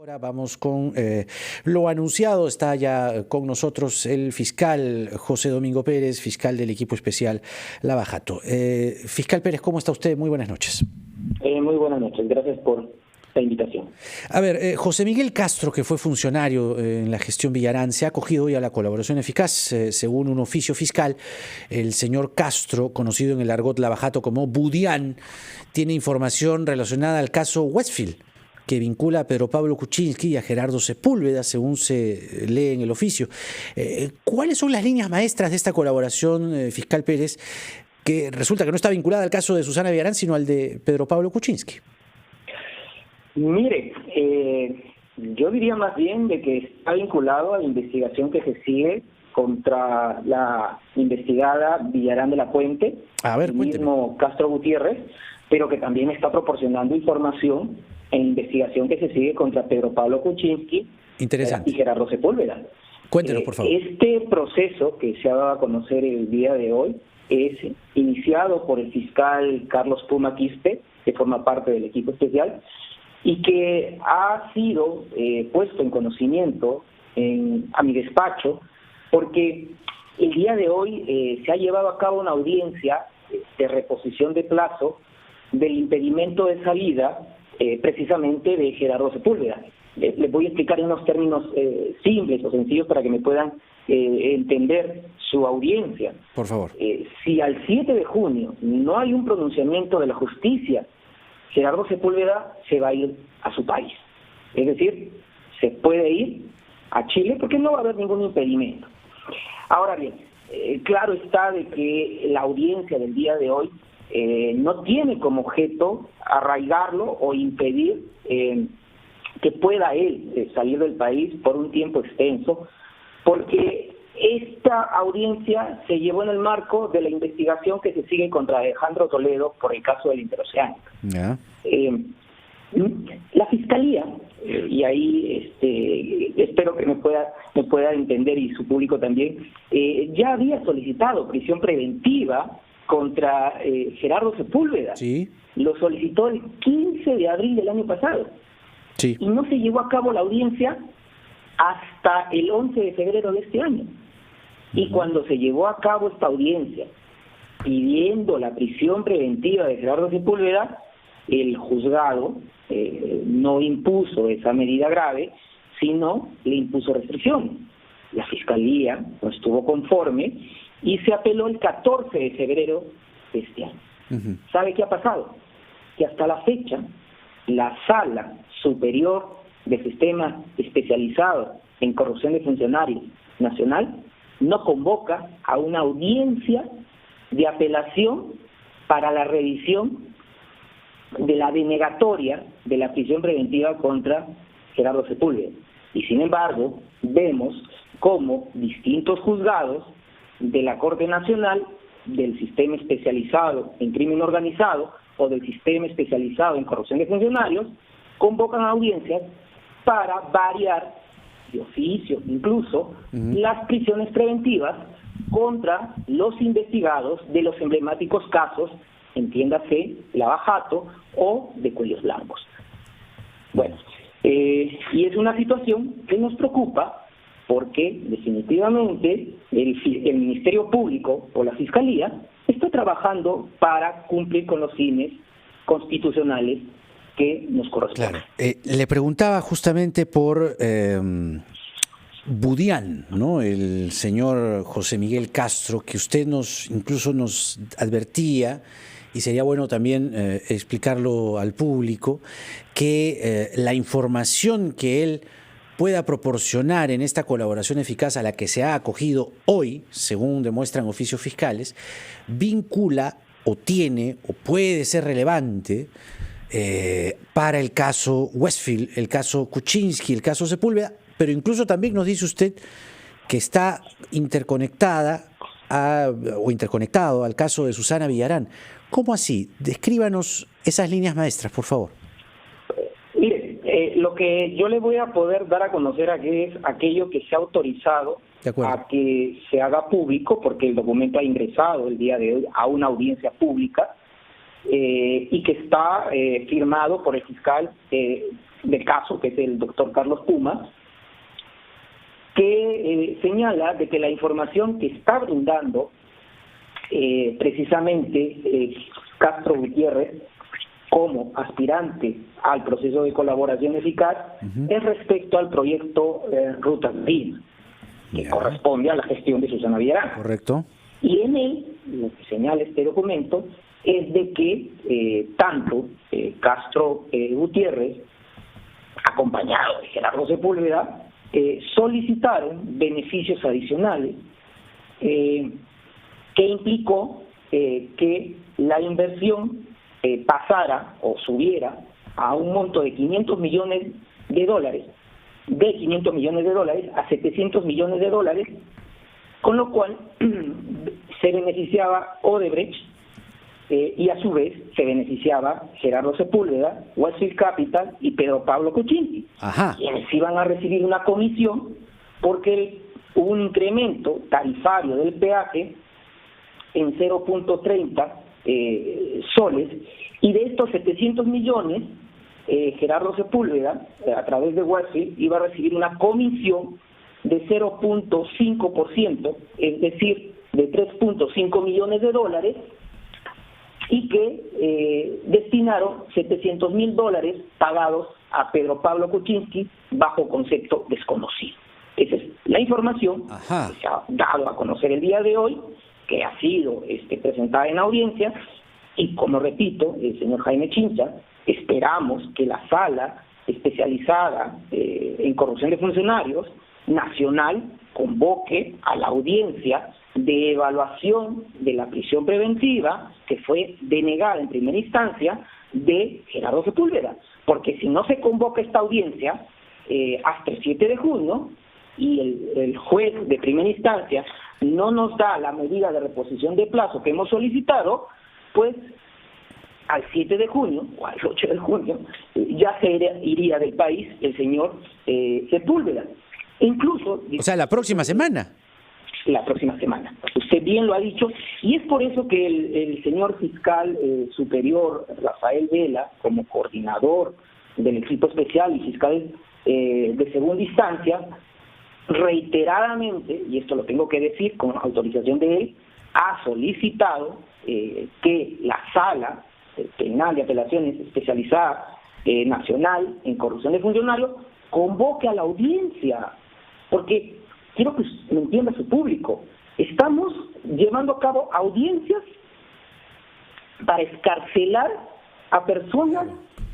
Ahora vamos con lo anunciado. Está ya con nosotros el fiscal José Domingo Pérez, fiscal del equipo especial Lava Jato. Fiscal Pérez, ¿cómo está usted? Muy buenas noches. Muy buenas noches, gracias por la invitación. A ver, José Miguel Castro, que fue funcionario en la gestión Villarán, se ha acogido hoy a la colaboración eficaz. Según un oficio fiscal, el señor Castro, conocido en el argot Lava Jato como Budián, tiene información relacionada al caso Westfield, que vincula a Pedro Pablo Kuczynski y a Gerardo Sepúlveda, según se lee en el oficio. ¿Cuáles son las líneas maestras de esta colaboración, fiscal Pérez, que resulta que no está vinculada al caso de Susana Villarán, sino al de Pedro Pablo Kuczynski? Mire, yo diría más bien de que está vinculado a la investigación que se sigue contra la investigada Villarán de la Puente, el mismo Castro Gutiérrez, pero que también está proporcionando información en la investigación que se sigue contra Pedro Pablo Kuczynski y Gerardo Sepúlveda. Cuéntenos, por favor. Este proceso que se ha dado a conocer el día de hoy es iniciado por el fiscal Carlos Puma Quispe, que forma parte del equipo especial, y que ha sido puesto en conocimiento a mi despacho, porque el día de hoy se ha llevado a cabo una audiencia de reposición de plazo del impedimento de salida precisamente de Gerardo Sepúlveda. Les voy a explicar en unos términos simples o sencillos para que me puedan entender su audiencia. Por favor. Si al 7 de junio no hay un pronunciamiento de la justicia, Gerardo Sepúlveda se va a ir a su país. Es decir, se puede ir a Chile porque no va a haber ningún impedimento. Ahora bien, claro está de que la audiencia del día de hoy no tiene como objeto arraigarlo o impedir que pueda él salir del país por un tiempo extenso, porque esta audiencia se llevó en el marco de la investigación que se sigue contra Alejandro Toledo por el caso del Interoceánico. La Fiscalía, y ahí espero que me pueda entender y su público también, ya había solicitado prisión preventiva contra Gerardo Sepúlveda. Sí. Lo solicitó el 15 de abril del año pasado. Sí. Y no se llevó a cabo la audiencia hasta el 11 de febrero de este año. Y cuando se llevó a cabo esta audiencia, pidiendo la prisión preventiva de Gerardo Sepúlveda, el juzgado no impuso esa medida grave, sino le impuso restricciones. La Fiscalía no estuvo conforme y se apeló el 14 de febrero de este año. ¿Sabe qué ha pasado? Que hasta la fecha, la Sala Superior de Sistema Especializado en Corrupción de Funcionarios Nacional no convoca a una audiencia de apelación para la revisión de la denegatoria de la prisión preventiva contra Gerardo Sepúlveda. Y sin embargo, vemos cómo distintos juzgados de la Corte Nacional, del Sistema Especializado en Crimen Organizado o del Sistema Especializado en Corrupción de Funcionarios, convocan audiencias para variar de oficio, incluso, las prisiones preventivas contra los investigados de los emblemáticos casos, entiéndase, Lava Jato o de Cuellos Blancos. Bueno, y es una situación que nos preocupa porque definitivamente el Ministerio Público o la Fiscalía está trabajando para cumplir con los fines constitucionales que nos corresponden. Claro. Le preguntaba justamente por Budián, ¿no? El señor José Miguel Castro, que usted incluso nos advertía, y sería bueno también explicarlo al público, que la información que él pueda proporcionar en esta colaboración eficaz a la que se ha acogido hoy, según demuestran oficios fiscales, vincula o tiene o puede ser relevante para el caso Westfield, el caso Kuczynski, el caso Sepúlveda, pero incluso también nos dice usted que está interconectado al caso de Susana Villarán. ¿Cómo así? Descríbanos esas líneas maestras, por favor. Mire, lo que yo le voy a poder dar a conocer aquí es aquello que se ha autorizado a que se haga público, porque el documento ha ingresado el día de hoy a una audiencia pública y que está firmado por el fiscal del caso, que es el doctor Carlos Pumas, que señala de que la información que está brindando precisamente Castro Gutiérrez como aspirante al proceso de colaboración eficaz es respecto al proyecto Rutas de Lima, que corresponde a la gestión de Susana Villarán. Correcto. Y en él, lo que señala este documento, es de que tanto Castro Gutiérrez, acompañado de Gerardo Sepúlveda, solicitaron beneficios adicionales que implicó que la inversión pasara o subiera a un monto de $500 millones, de $500 millones a $700 millones, con lo cual se beneficiaba Odebrecht y a su vez se beneficiaba Gerardo Sepúlveda, Westfield Capital y Pedro Pablo Kuczynski, quienes iban a recibir una comisión porque hubo un incremento tarifario del peaje en 0.30 soles, y de estos 700 millones, Gerardo Sepúlveda, a través de Westfield, iba a recibir una comisión de 0.5%, es decir, de $3.5 millones, y que destinaron $700.000 pagados a Pedro Pablo Kuczynski bajo concepto desconocido. Esa es la información que se ha dado a conocer el día de hoy, que ha sido presentada en audiencia, y como repito, el señor Jaime Chincha, esperamos que la sala especializada en corrupción de funcionarios nacional convoque a la audiencia de evaluación de la prisión preventiva que fue denegada en primera instancia de Gerardo Sepúlveda, porque si no se convoca esta audiencia hasta el 7 de junio y el juez de primera instancia no nos da la medida de reposición de plazo que hemos solicitado, pues al 7 de junio o al 8 de junio ya se iría del país el señor Sepúlveda. Incluso... O sea, la próxima semana. La próxima semana. Usted bien lo ha dicho, y es por eso que el señor fiscal superior Rafael Vela, como coordinador del equipo especial y fiscal de segunda instancia, reiteradamente, y esto lo tengo que decir con autorización de él, ha solicitado que la sala penal de apelaciones especializada nacional en corrupción de funcionarios convoque a la audiencia, porque quiero que me entienda su público, estamos llevando a cabo audiencias para escarcelar a personas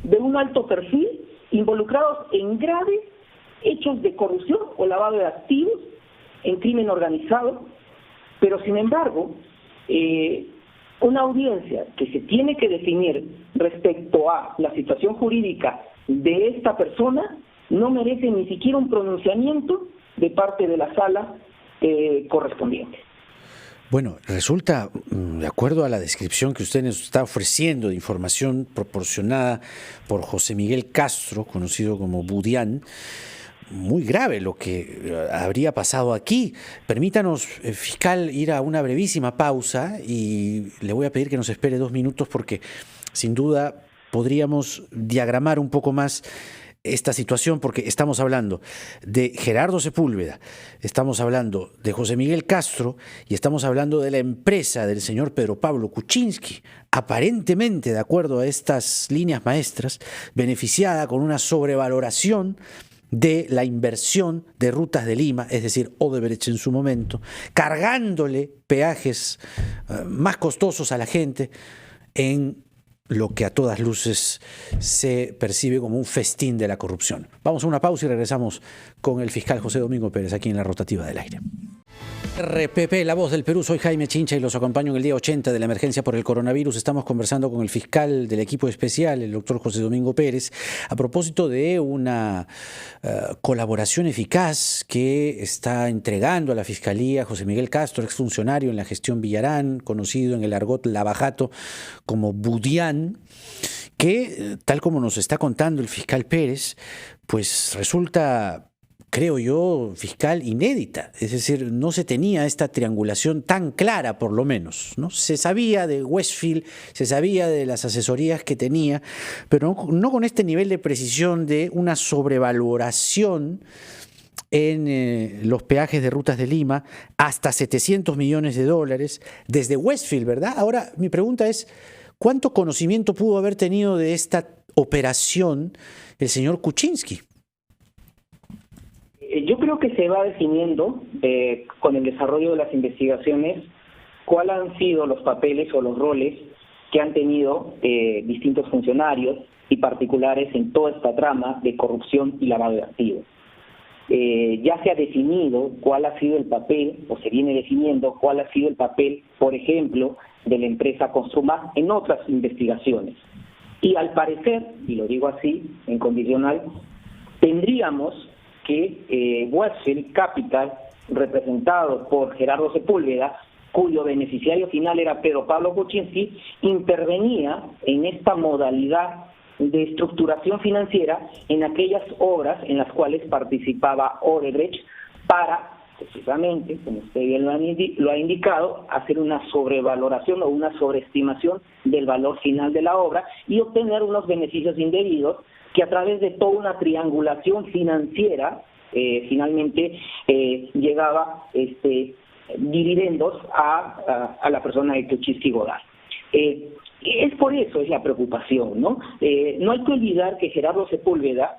de un alto perfil involucrados en graves hechos de corrupción o lavado de activos, en crimen organizado, pero sin embargo, una audiencia que se tiene que definir respecto a la situación jurídica de esta persona no merece ni siquiera un pronunciamiento de parte de la sala correspondiente. Bueno, resulta, de acuerdo a la descripción que usted nos está ofreciendo de información proporcionada por José Miguel Castro, conocido como Budián, muy grave lo que habría pasado aquí. Permítanos, fiscal, ir a una brevísima pausa y le voy a pedir que nos espere 2 minutos porque sin duda podríamos diagramar un poco más esta situación, porque estamos hablando de Gerardo Sepúlveda, estamos hablando de José Miguel Castro y estamos hablando de la empresa del señor Pedro Pablo Kuczynski, aparentemente, de acuerdo a estas líneas maestras, beneficiada con una sobrevaloración de la inversión de Rutas de Lima, es decir, Odebrecht en su momento, cargándole peajes más costosos a la gente en lo que a todas luces se percibe como un festín de la corrupción. Vamos a una pausa y regresamos con el fiscal José Domingo Pérez aquí en La Rotativa del Aire. RPP, La Voz del Perú, soy Jaime Chincha y los acompaño en el día 80 de la emergencia por el coronavirus. Estamos conversando con el fiscal del equipo especial, el doctor José Domingo Pérez, a propósito de una colaboración eficaz que está entregando a la Fiscalía José Miguel Castro, exfuncionario en la gestión Villarán, conocido en el argot lavajato como Budián, que, tal como nos está contando el fiscal Pérez, pues resulta creo yo, fiscal, inédita. Es decir, no se tenía esta triangulación tan clara, por lo menos, ¿no? Se sabía de Westfield, se sabía de las asesorías que tenía, pero no con este nivel de precisión de una sobrevaloración en los peajes de rutas de Lima, hasta 700 millones de dólares, desde Westfield, ¿verdad? Ahora, mi pregunta es, ¿cuánto conocimiento pudo haber tenido de esta operación el señor Kuczynski? Yo creo que se va definiendo con el desarrollo de las investigaciones cuáles han sido los papeles o los roles que han tenido distintos funcionarios y particulares en toda esta trama de corrupción y lavado de activos. Ya se ha definido cuál ha sido el papel, o se viene definiendo cuál ha sido el papel, por ejemplo, de la empresa Construmac en otras investigaciones. Y al parecer, y lo digo así, en condicional, tendríamos que Westfield Capital, representado por Gerardo Sepúlveda, cuyo beneficiario final era Pedro Pablo Kuczynski, intervenía en esta modalidad de estructuración financiera en aquellas obras en las cuales participaba Odebrecht para, precisamente, como usted bien lo ha indicado, hacer una sobrevaloración o una sobreestimación del valor final de la obra y obtener unos beneficios indebidos que a través de toda una triangulación financiera finalmente llegaba dividendos a la persona de Kuczynski Godard. Es por eso es la preocupación, ¿no? No hay que olvidar que Gerardo Sepúlveda,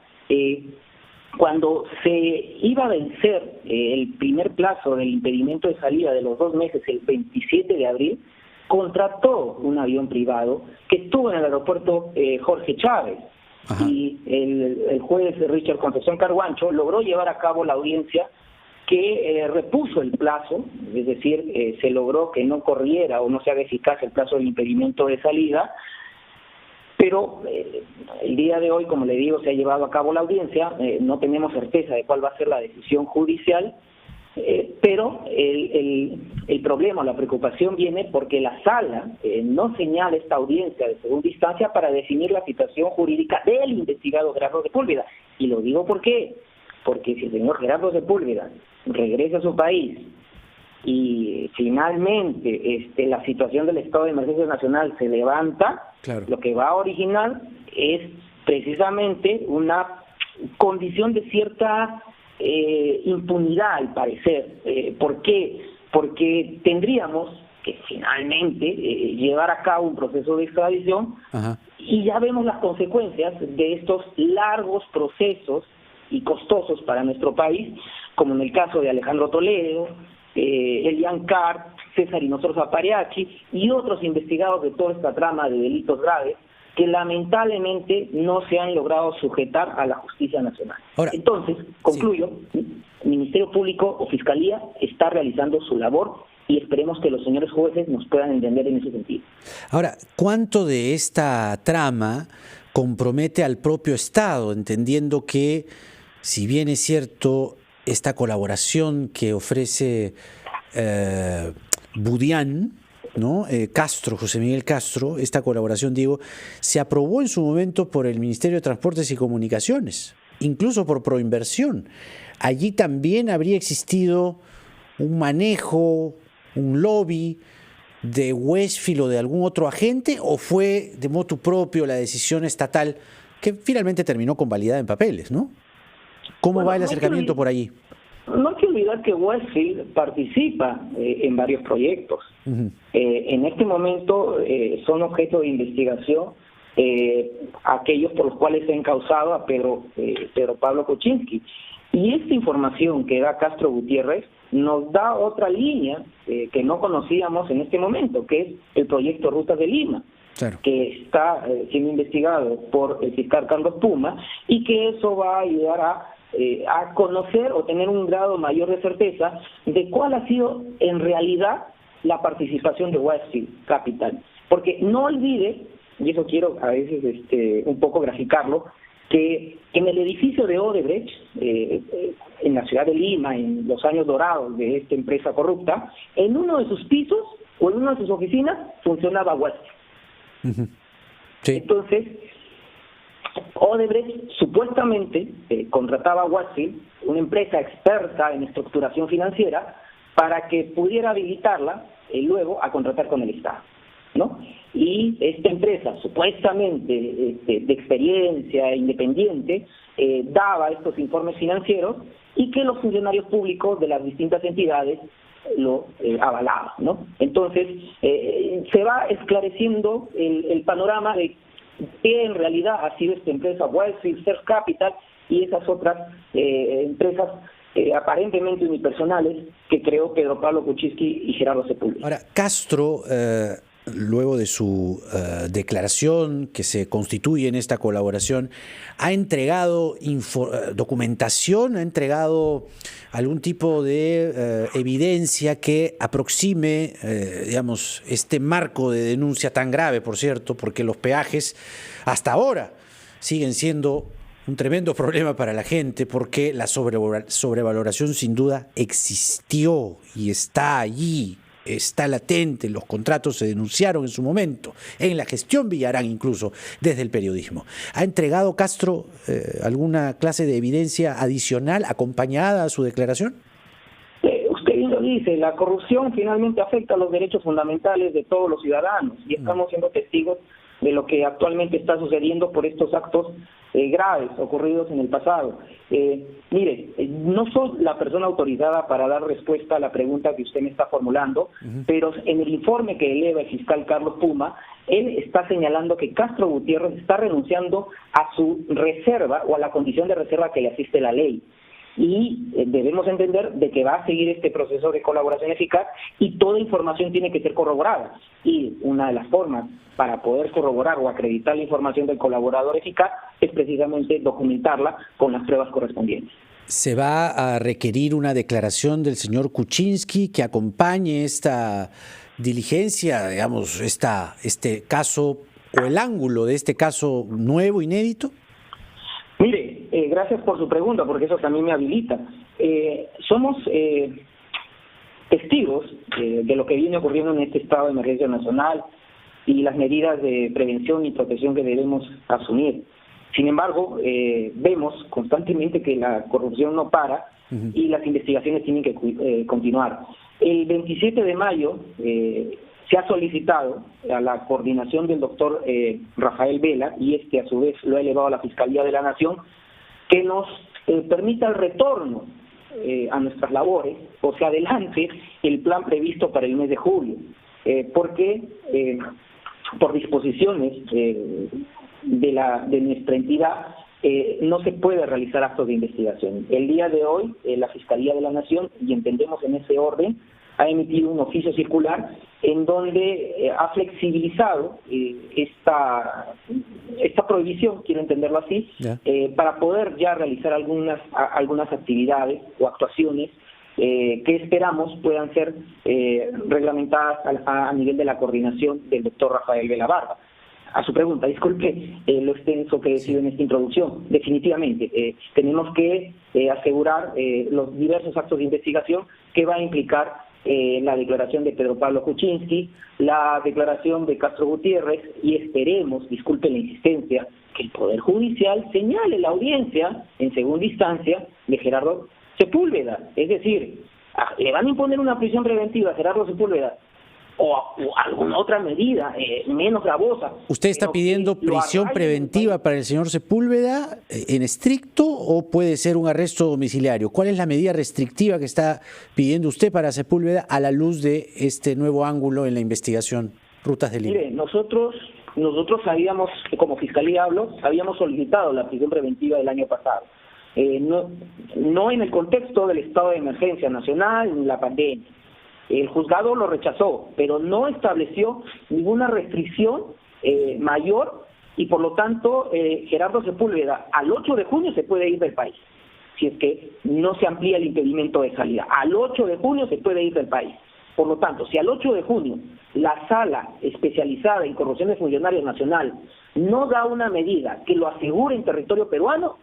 cuando se iba a vencer el primer plazo del impedimento de salida de los 2 meses, el 27 de abril, contrató un avión privado que estuvo en el aeropuerto Jorge Chávez. Ajá. Y el juez Richard Concepción Carguancho logró llevar a cabo la audiencia que repuso el plazo, es decir, se logró que no corriera o no se haga eficaz el plazo del impedimento de salida, pero el día de hoy, como le digo, se ha llevado a cabo la audiencia, no tenemos certeza de cuál va a ser la decisión judicial, pero el problema, la preocupación viene porque la sala no señala esta audiencia de segunda instancia para definir la situación jurídica del investigado Gerardo Sepúlveda. Y lo digo ¿por qué? Porque si el señor Gerardo Sepúlveda regresa a su país y finalmente la situación del estado de emergencia nacional se levanta, claro, lo que va a originar es precisamente una condición de cierta impunidad, al parecer. ¿Por qué? Porque tendríamos que finalmente llevar a cabo un proceso de extradición. Ajá. Y ya vemos las consecuencias de estos largos procesos y costosos para nuestro país, como en el caso de Alejandro Toledo, Elian Carr, César Inostroza Pareachi y otros investigados de toda esta trama de delitos graves que lamentablemente no se han logrado sujetar a la justicia nacional. Ahora, entonces, concluyo, sí, el Ministerio Público o Fiscalía está realizando su labor y esperemos que los señores jueces nos puedan entender en ese sentido. Ahora, ¿cuánto de esta trama compromete al propio Estado, entendiendo que, si bien es cierto, esta colaboración que ofrece Budián, ¿no? Castro, José Miguel Castro, esta colaboración, digo, se aprobó en su momento por el Ministerio de Transportes y Comunicaciones, incluso por Proinversión. Allí también habría existido un manejo, un lobby de Westfield o de algún otro agente, o fue de motu propio la decisión estatal que finalmente terminó convalidada en papeles, ¿no? ¿Cómo va el acercamiento por allí? No hay que olvidar que Westfield participa en varios proyectos. Uh-huh. En este momento son objeto de investigación aquellos por los cuales se ha encausado a Pedro Pablo Kuczynski. Y esta información que da Castro Gutiérrez nos da otra línea que no conocíamos en este momento, que es el proyecto Rutas de Lima, claro, que está siendo investigado por el fiscal Carlos Puma, y que eso va a ayudar a conocer o tener un grado mayor de certeza de cuál ha sido en realidad la participación de Westfield Capital. Porque no olvide, y eso quiero a veces un poco graficarlo, que en el edificio de Odebrecht, en la ciudad de Lima, en los años dorados de esta empresa corrupta, en uno de sus pisos o en una de sus oficinas funcionaba Westfield. Uh-huh. Sí. Entonces, Odebrecht supuestamente contrataba a Westfield, una empresa experta en estructuración financiera, para que pudiera habilitarla luego a contratar con el Estado, ¿no? Y esta empresa, supuestamente de experiencia independiente, daba estos informes financieros y que los funcionarios públicos de las distintas entidades lo avalaban, ¿no? Entonces, se va esclareciendo el panorama de qué en realidad ha sido esta empresa Westfield, First Capital y esas otras empresas aparentemente unipersonales que creó Pedro Pablo Kuczynski y Gerardo Sepúlveda. Ahora, Castro, luego de su declaración que se constituye en esta colaboración, ha entregado documentación, ha entregado algún tipo de evidencia que aproxime, digamos, este marco de denuncia tan grave, por cierto, porque los peajes hasta ahora siguen siendo un tremendo problema para la gente, porque la sobrevaloración sin duda existió y está allí, está latente. Los contratos se denunciaron en su momento, en la gestión Villarán incluso, desde el periodismo. ¿Ha entregado Castro alguna clase de evidencia adicional acompañada a su declaración? Usted bien lo dice, la corrupción finalmente afecta a los derechos fundamentales de todos los ciudadanos y estamos siendo testigos de lo que actualmente está sucediendo por estos actos graves ocurridos en el pasado. Mire, no soy la persona autorizada para dar respuesta a la pregunta que usted me está formulando, pero en el informe que eleva el fiscal Carlos Puma, él está señalando que Castro Gutiérrez está renunciando a su reserva o a la condición de reserva que le asiste la ley. Y debemos entender de que va a seguir este proceso de colaboración eficaz y toda información tiene que ser corroborada. Y una de las formas para poder corroborar o acreditar la información del colaborador eficaz es precisamente documentarla con las pruebas correspondientes. ¿Se va a requerir una declaración del señor Kuczynski que acompañe esta diligencia, digamos, este caso o el ángulo de este caso nuevo, inédito? Mire, gracias por su pregunta, porque eso también me habilita. Somos testigos de lo que viene ocurriendo en este estado de emergencia nacional y las medidas de prevención y protección que debemos asumir. Sin embargo, vemos constantemente que la corrupción no para y las investigaciones tienen que continuar. El 27 de mayo se ha solicitado a la coordinación del doctor Rafael Vela, y a su vez lo ha elevado a la Fiscalía de la Nación, que nos permita el retorno a nuestras labores o se adelante el plan previsto para el mes de julio, porque por disposiciones de nuestra entidad no se puede realizar actos de investigación. El día de hoy la Fiscalía de la Nación, y entendemos en ese orden, ha emitido un oficio circular en donde ha flexibilizado esta prohibición, quiero entenderlo así, para poder ya realizar algunas actividades o actuaciones que esperamos puedan ser reglamentadas a nivel de la coordinación del doctor Rafael Vela Barba. A su pregunta, disculpe lo extenso que he sido en esta introducción. Definitivamente, tenemos que asegurar los diversos actos de investigación que va a implicar la declaración de Pedro Pablo Kuczynski, la declaración de Castro Gutiérrez, y esperemos, disculpe la insistencia, que el Poder Judicial señale la audiencia en segunda instancia de Gerardo Sepúlveda. Es decir, le van a imponer una prisión preventiva a Gerardo Sepúlveda o alguna otra medida menos gravosa. ¿Usted está pidiendo prisión preventiva para el señor Sepúlveda en estricto o puede ser un arresto domiciliario? ¿Cuál es la medida restrictiva que está pidiendo usted para Sepúlveda a la luz de este nuevo ángulo en la investigación Rutas de Lima? Mire, nosotros habíamos, como Fiscalía habíamos solicitado la prisión preventiva el año pasado. No en el contexto del estado de emergencia nacional ni la pandemia. El juzgado lo rechazó, pero no estableció ninguna restricción mayor y por lo tanto Gerardo Sepúlveda al 8 de junio se puede ir del país, si es que no se amplía el impedimento de salida. Al 8 de junio se puede ir del país. Por lo tanto, si al 8 de junio la sala especializada en corrupción de funcionarios nacional no da una medida que lo asegure en territorio peruano,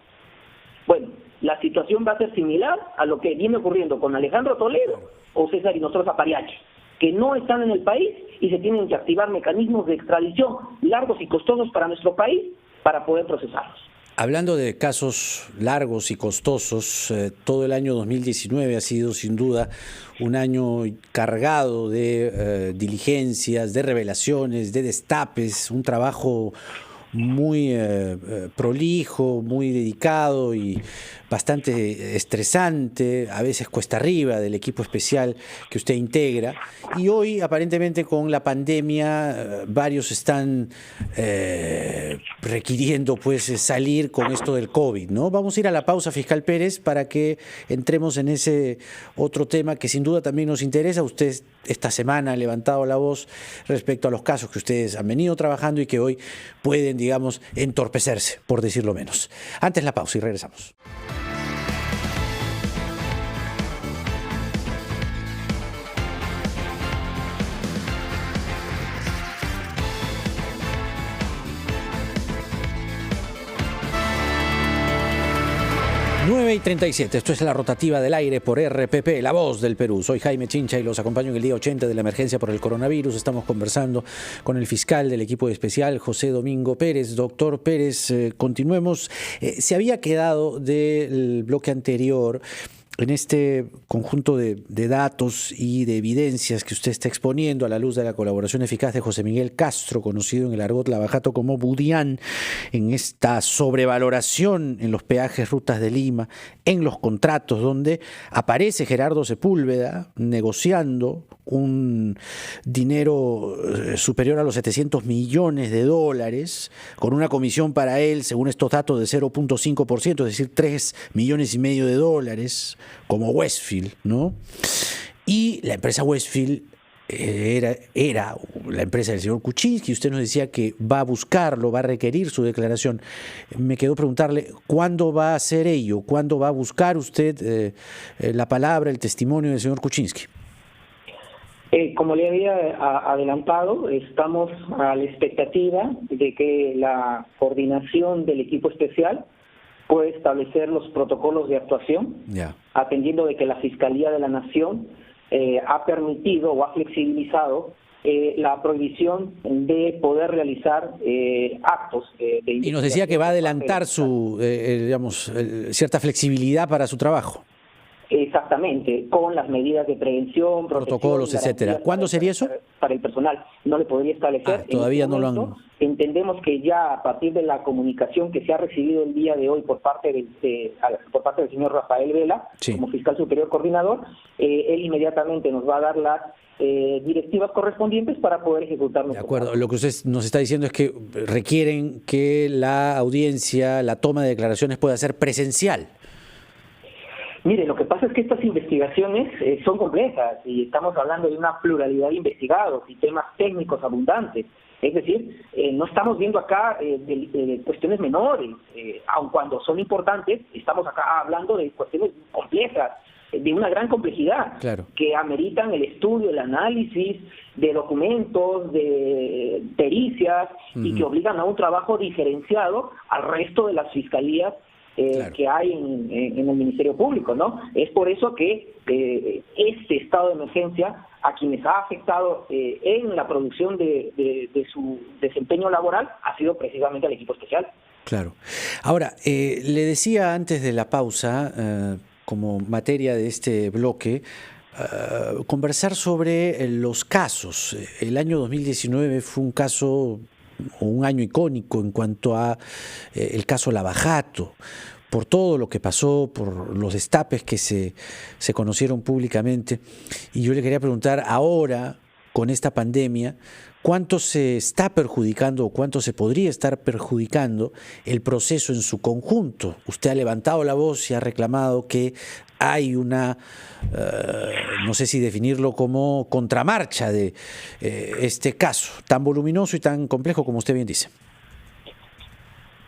bueno, la situación va a ser similar a lo que viene ocurriendo con Alejandro Toledo o César Inostroza Pariachi, que no están en el país y se tienen que activar mecanismos de extradición largos y costosos para nuestro país para poder procesarlos. Hablando de casos largos y costosos, todo el año 2019 ha sido sin duda un año cargado de diligencias, de revelaciones, de destapes, un trabajo muy prolijo, muy dedicado y bastante estresante, a veces cuesta arriba del equipo especial que usted integra. Y hoy, aparentemente, con la pandemia, varios están requiriendo pues salir con esto del COVID, ¿no? Vamos a ir a la pausa, fiscal Pérez, para que entremos en ese otro tema que sin duda también nos interesa. Usted esta semana ha levantado la voz respecto a los casos que ustedes han venido trabajando y que hoy pueden, digamos, entorpecerse, por decirlo menos. Antes la pausa y regresamos. Y 37, esto es la rotativa del aire por RPP, La Voz del Perú. Soy Jaime Chincha y los acompaño en el día 80 de la emergencia por el coronavirus. Estamos conversando con el fiscal del equipo especial, José Domingo Pérez. Doctor Pérez, continuemos. Se había quedado del bloque anterior en este conjunto de datos y de evidencias que usted está exponiendo a la luz de la colaboración eficaz de José Miguel Castro, conocido en el argot lavajato como Budián, en esta sobrevaloración en los peajes rutas de Lima, en los contratos donde aparece Gerardo Sepúlveda negociando un dinero superior a los 700 millones de dólares, con una comisión para él, según estos datos, de 0.5%, es decir, 3,5 millones de dólares, como Westfield, ¿no? Y la empresa Westfield era la empresa del señor Kuczynski. Usted nos decía que va a buscarlo, va a requerir su declaración. Me quedó preguntarle, ¿cuándo va a hacer ello? ¿Cuándo va a buscar usted la palabra, el testimonio del señor Kuczynski? Como le había adelantado, estamos a la expectativa de que la coordinación del equipo especial pueda establecer los protocolos de actuación, atendiendo de que la Fiscalía de la Nación ha permitido o ha flexibilizado la prohibición de poder realizar actos de investigación. Y nos decía que va a adelantar su, cierta flexibilidad para su trabajo. Exactamente, con las medidas de prevención, protocolos, etcétera. ¿Cuándo sería eso? Para el personal no le podría establecer. Todavía no lo han. Entendemos que ya a partir de la comunicación que se ha recibido el día de hoy por parte del señor Rafael Vela, sí, como fiscal superior coordinador, él inmediatamente nos va a dar las directivas correspondientes para poder ejecutarlo. De acuerdo. Lo que usted nos está diciendo es que requieren que la audiencia, la toma de declaraciones pueda ser presencial. Mire, lo que pasa es que estas investigaciones son complejas y estamos hablando de una pluralidad de investigados y temas técnicos abundantes. Es decir, no estamos viendo acá de cuestiones menores, aun cuando son importantes, estamos acá hablando de cuestiones complejas, de una gran complejidad, claro, que ameritan el estudio, el análisis de documentos, de pericias, y que obligan a un trabajo diferenciado al resto de las fiscalías claro, que hay en el Ministerio Público, ¿no? Es por eso que este estado de emergencia, a quienes ha afectado en la producción de su desempeño laboral, ha sido precisamente al equipo especial. Claro. Ahora, le decía antes de la pausa, como materia de este bloque, conversar sobre los casos. El año 2019 fue un caso, un año icónico en cuanto a el caso Lavajato, por todo lo que pasó, por los destapes que se conocieron públicamente. Y yo le quería preguntar ahora, con esta pandemia, ¿cuánto se está perjudicando o cuánto se podría estar perjudicando el proceso en su conjunto? Usted ha levantado la voz y ha reclamado que hay una, no sé si definirlo como contramarcha de este caso tan voluminoso y tan complejo como usted bien dice.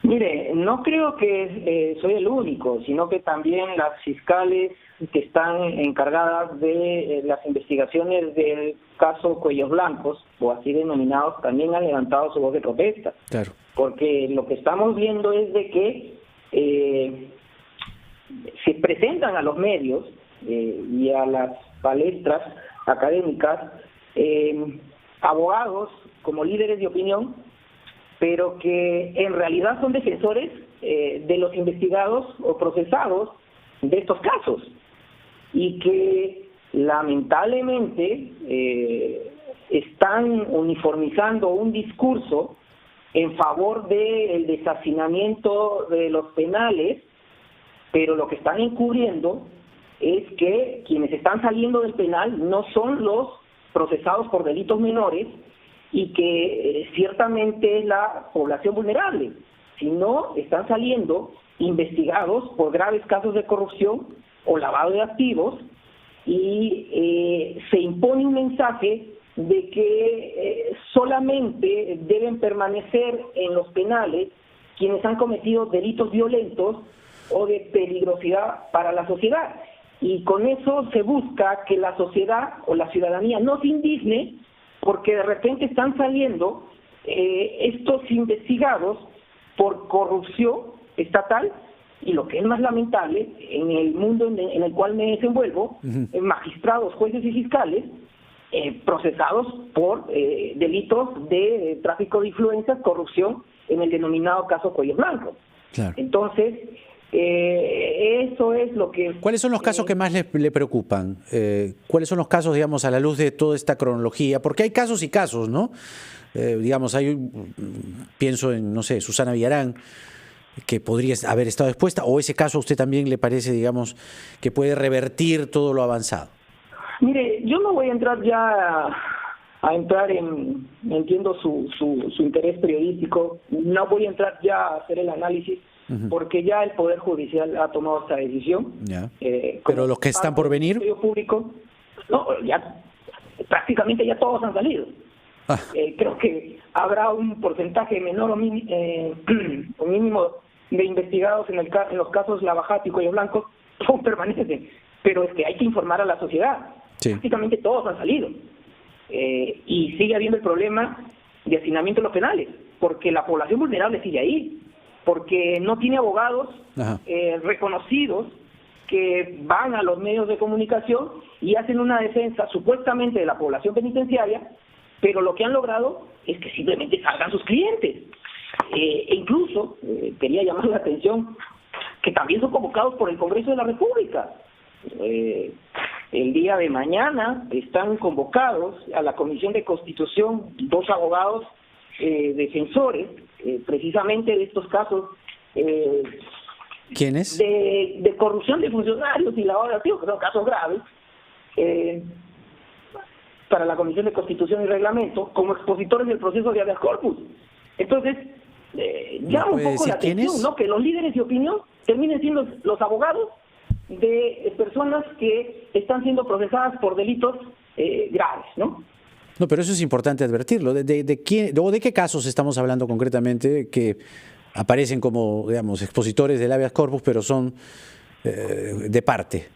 Mire, no creo que soy el único, sino que también las fiscales que están encargadas de las investigaciones del caso Cuellos Blancos, o así denominados, también han levantado su voz de protesta. Claro. Porque lo que estamos viendo es de que se presentan a los medios y a las palestras académicas abogados como líderes de opinión pero que en realidad son defensores de los investigados o procesados de estos casos, y que lamentablemente están uniformizando un discurso en favor del deshacinamiento de los penales, pero lo que están encubriendo es que quienes están saliendo del penal no son los procesados por delitos menores, y que ciertamente es la población vulnerable, sino están saliendo investigados por graves casos de corrupción o lavado de activos, y se impone un mensaje de que solamente deben permanecer en los penales quienes han cometido delitos violentos o de peligrosidad para la sociedad. Y con eso se busca que la sociedad o la ciudadanía no se indigne porque de repente están saliendo estos investigados por corrupción estatal, y lo que es más lamentable, en el mundo en el cual me desenvuelvo, magistrados, jueces y fiscales procesados por delitos de tráfico de influencias, corrupción, en el denominado caso Cuellos Blancos. Claro. Entonces, eso es lo que... ¿Cuáles son los casos que más le preocupan? ¿Cuáles son los casos, digamos, a la luz de toda esta cronología? Porque hay casos y casos, ¿no? Digamos, pienso en, no sé, Susana Villarán, que podría haber estado expuesta, o ese caso a usted también le parece, digamos, que puede revertir todo lo avanzado. Mire, yo no voy a entrar ya entiendo su interés periodístico, no voy a entrar ya a hacer el análisis, porque ya el Poder Judicial ha tomado esta decisión. Pero los que están por venir... El público, no, ya prácticamente ya todos han salido. Creo que habrá un porcentaje menor o mínimo de investigados en los casos Lavajato y Cuello Blanco, aún permanecen, pero es que hay que informar a la sociedad. Sí. Prácticamente todos han salido. Y sigue habiendo el problema de hacinamiento en los penales, porque la población vulnerable sigue ahí, porque no tiene abogados reconocidos que van a los medios de comunicación y hacen una defensa supuestamente de la población penitenciaria, pero lo que han logrado es que simplemente salgan sus clientes. E incluso quería llamar la atención que también son convocados por el Congreso de la República. El día de mañana están convocados a la Comisión de Constitución 2 abogados defensores precisamente de estos casos. ¿Quiénes? De corrupción de funcionarios y lavado de activos, que son casos graves, para la Comisión de Constitución y Reglamento, como expositores del proceso de habeas corpus. Entonces, llama un poco la atención, ¿no?, que los líderes de opinión terminen siendo los abogados de personas que están siendo procesadas por delitos graves, ¿no? No, pero eso es importante advertirlo. ¿De qué casos estamos hablando concretamente que aparecen como, digamos, expositores del habeas corpus, pero son de parte?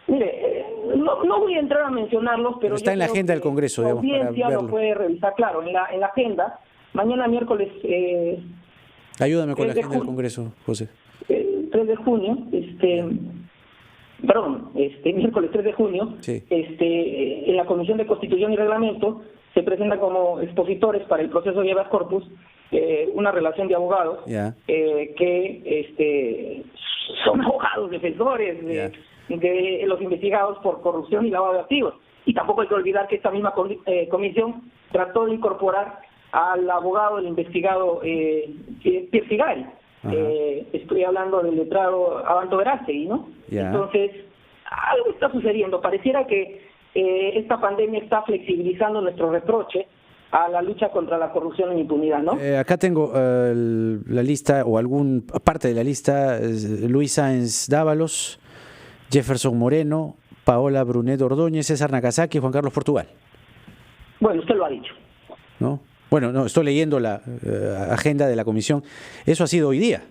Mire, no voy a entrar a mencionarlos, pero está en la agenda del Congreso, digamos, para verlo. La audiencia lo puede revisar, claro, en la agenda. Mañana miércoles... Ayúdame con la agenda del Congreso, José. 3 de junio, miércoles 3 de junio, sí. En la Comisión de Constitución y Reglamento se presenta como expositores para el proceso de habeas corpus una relación de abogados que son abogados defensores de los investigados por corrupción y lavado de activos. Y tampoco hay que olvidar que esta misma comisión trató de incorporar al abogado del investigado Pierre Figari. Estoy hablando del letrado Abanto Verástegui, ¿no? Entonces, algo está sucediendo. Pareciera que esta pandemia está flexibilizando nuestro reproche a la lucha contra la corrupción e impunidad, ¿no? Acá tengo la lista, o alguna parte de la lista: Luis Sáenz Dávalos, Jefferson Moreno, Paola Brunet Ordóñez, César Nakazaki y Juan Carlos Portugal. Bueno, usted lo ha dicho. ¿No? Bueno, no, estoy leyendo la agenda de la comisión. Eso ha sido hoy día.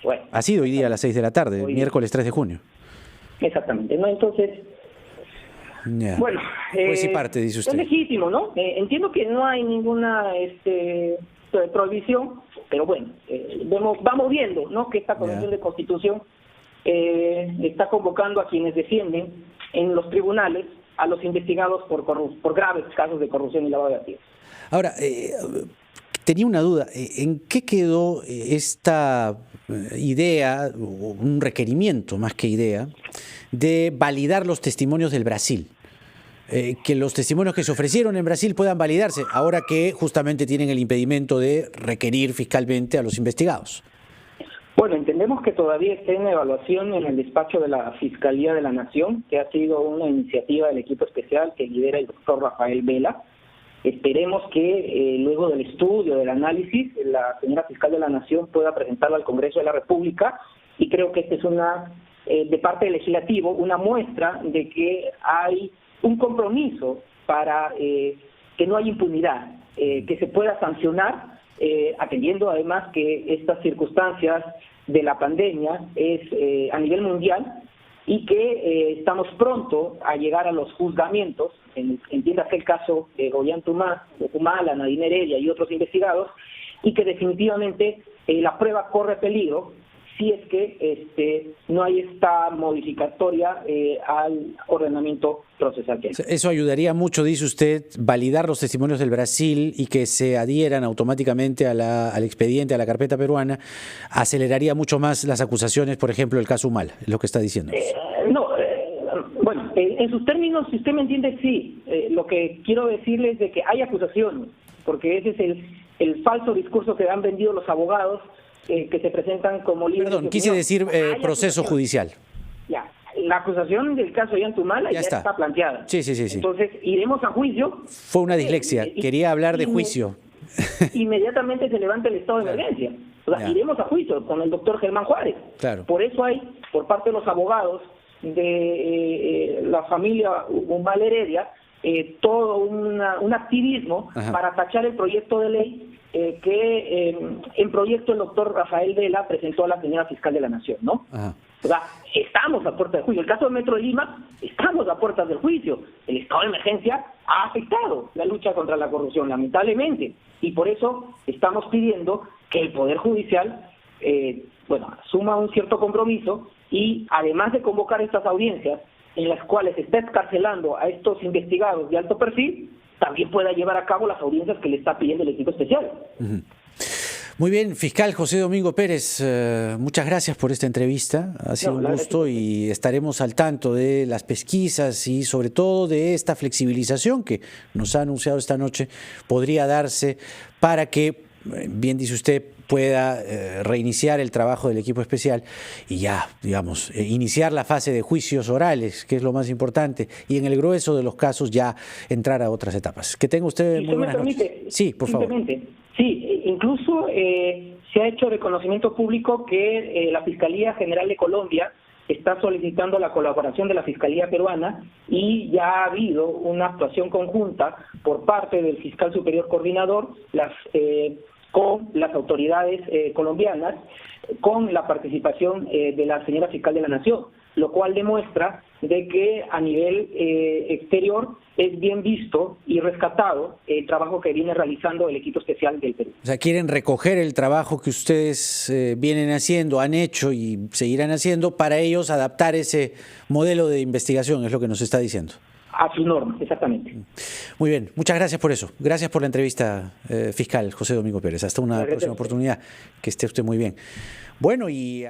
Bueno, ha sido hoy día a las 6 de la tarde, miércoles 3 de junio. Exactamente, ¿no? Entonces, bueno, pues sí parte, dice usted. Es legítimo, ¿no? Entiendo que no hay ninguna prohibición, pero bueno, vamos viendo, ¿no?, que esta Comisión de Constitución está convocando a quienes defienden en los tribunales a los investigados por graves casos de corrupción y lavado de activos. Ahora, tenía una duda. ¿En qué quedó esta idea, o un requerimiento más que idea, de validar los testimonios del Brasil? Que los testimonios que se ofrecieron en Brasil puedan validarse, ahora que justamente tienen el impedimento de requerir fiscalmente a los investigados. Bueno, entendemos que todavía está en evaluación en el despacho de la Fiscalía de la Nación, que ha sido una iniciativa del equipo especial que lidera el doctor Rafael Vela. Esperemos que luego del estudio, del análisis, la señora fiscal de la Nación pueda presentarlo al Congreso de la República, y creo que esta es de parte del legislativo, una muestra de que hay un compromiso para que no haya impunidad, que se pueda sancionar, atendiendo además que estas circunstancias de la pandemia es a nivel mundial, y que estamos pronto a llegar a los juzgamientos, entiéndase el caso de Ollanta Humala, Nadine Heredia y otros investigados, y que definitivamente la prueba corre peligro si es que no hay esta modificatoria al ordenamiento procesal. Eso ayudaría mucho, dice usted, validar los testimonios del Brasil y que se adhieran automáticamente al expediente, a la carpeta peruana, aceleraría mucho más las acusaciones, por ejemplo, el caso Humala, es lo que está diciendo. Bueno, en sus términos, si usted me entiende, sí. Lo que quiero decirles es de que hay acusaciones, porque ese es el falso discurso que han vendido los abogados, que se presentan como libres. Perdón, quise decir proceso judicial. Ya, la acusación del caso Ollanta Humala ya está planteada. Sí. Entonces, iremos a juicio. Fue una dislexia, quería hablar de juicio. Inmediatamente se levanta el estado de emergencia. O sea, iremos a juicio con el doctor Germán Juárez. Claro. Por eso hay, por parte de los abogados de la familia Humala Heredia, todo un activismo para tachar el proyecto de ley que en proyecto el doctor Rafael Vela presentó a la señora fiscal de la Nación, ¿no? Ajá. O sea, estamos a puerta del juicio. El caso de Metro de Lima, estamos a puertas del juicio. El estado de emergencia ha afectado la lucha contra la corrupción, lamentablemente, y por eso estamos pidiendo que el Poder Judicial asuma un cierto compromiso, y además de convocar estas audiencias en las cuales se está excarcelando a estos investigados de alto perfil, también pueda llevar a cabo las audiencias que le está pidiendo el equipo especial. Muy bien, fiscal José Domingo Pérez, muchas gracias por esta entrevista, ha sido un gusto, y estaremos al tanto de las pesquisas y sobre todo de esta flexibilización que nos ha anunciado esta noche podría darse para que, bien dice usted, pueda reiniciar el trabajo del equipo especial y ya, digamos, iniciar la fase de juicios orales, que es lo más importante, y en el grueso de los casos ya entrar a otras etapas. Que tenga usted muy buenas noches. Sí, por favor. Sí, incluso se ha hecho reconocimiento público que la Fiscalía General de Colombia está solicitando la colaboración de la Fiscalía peruana, y ya ha habido una actuación conjunta por parte del Fiscal Superior Coordinador, con las autoridades colombianas, con la participación de la señora fiscal de la Nación, lo cual demuestra de que a nivel exterior es bien visto y rescatado el trabajo que viene realizando el equipo especial del Perú. O sea, quieren recoger el trabajo que ustedes vienen haciendo, han hecho y seguirán haciendo, para ellos adaptar ese modelo de investigación, es lo que nos está diciendo. A sus normas, exactamente. Muy bien, muchas gracias por eso. Gracias por la entrevista, fiscal José Domingo Pérez. Hasta una próxima oportunidad. Que esté usted muy bien. Bueno, y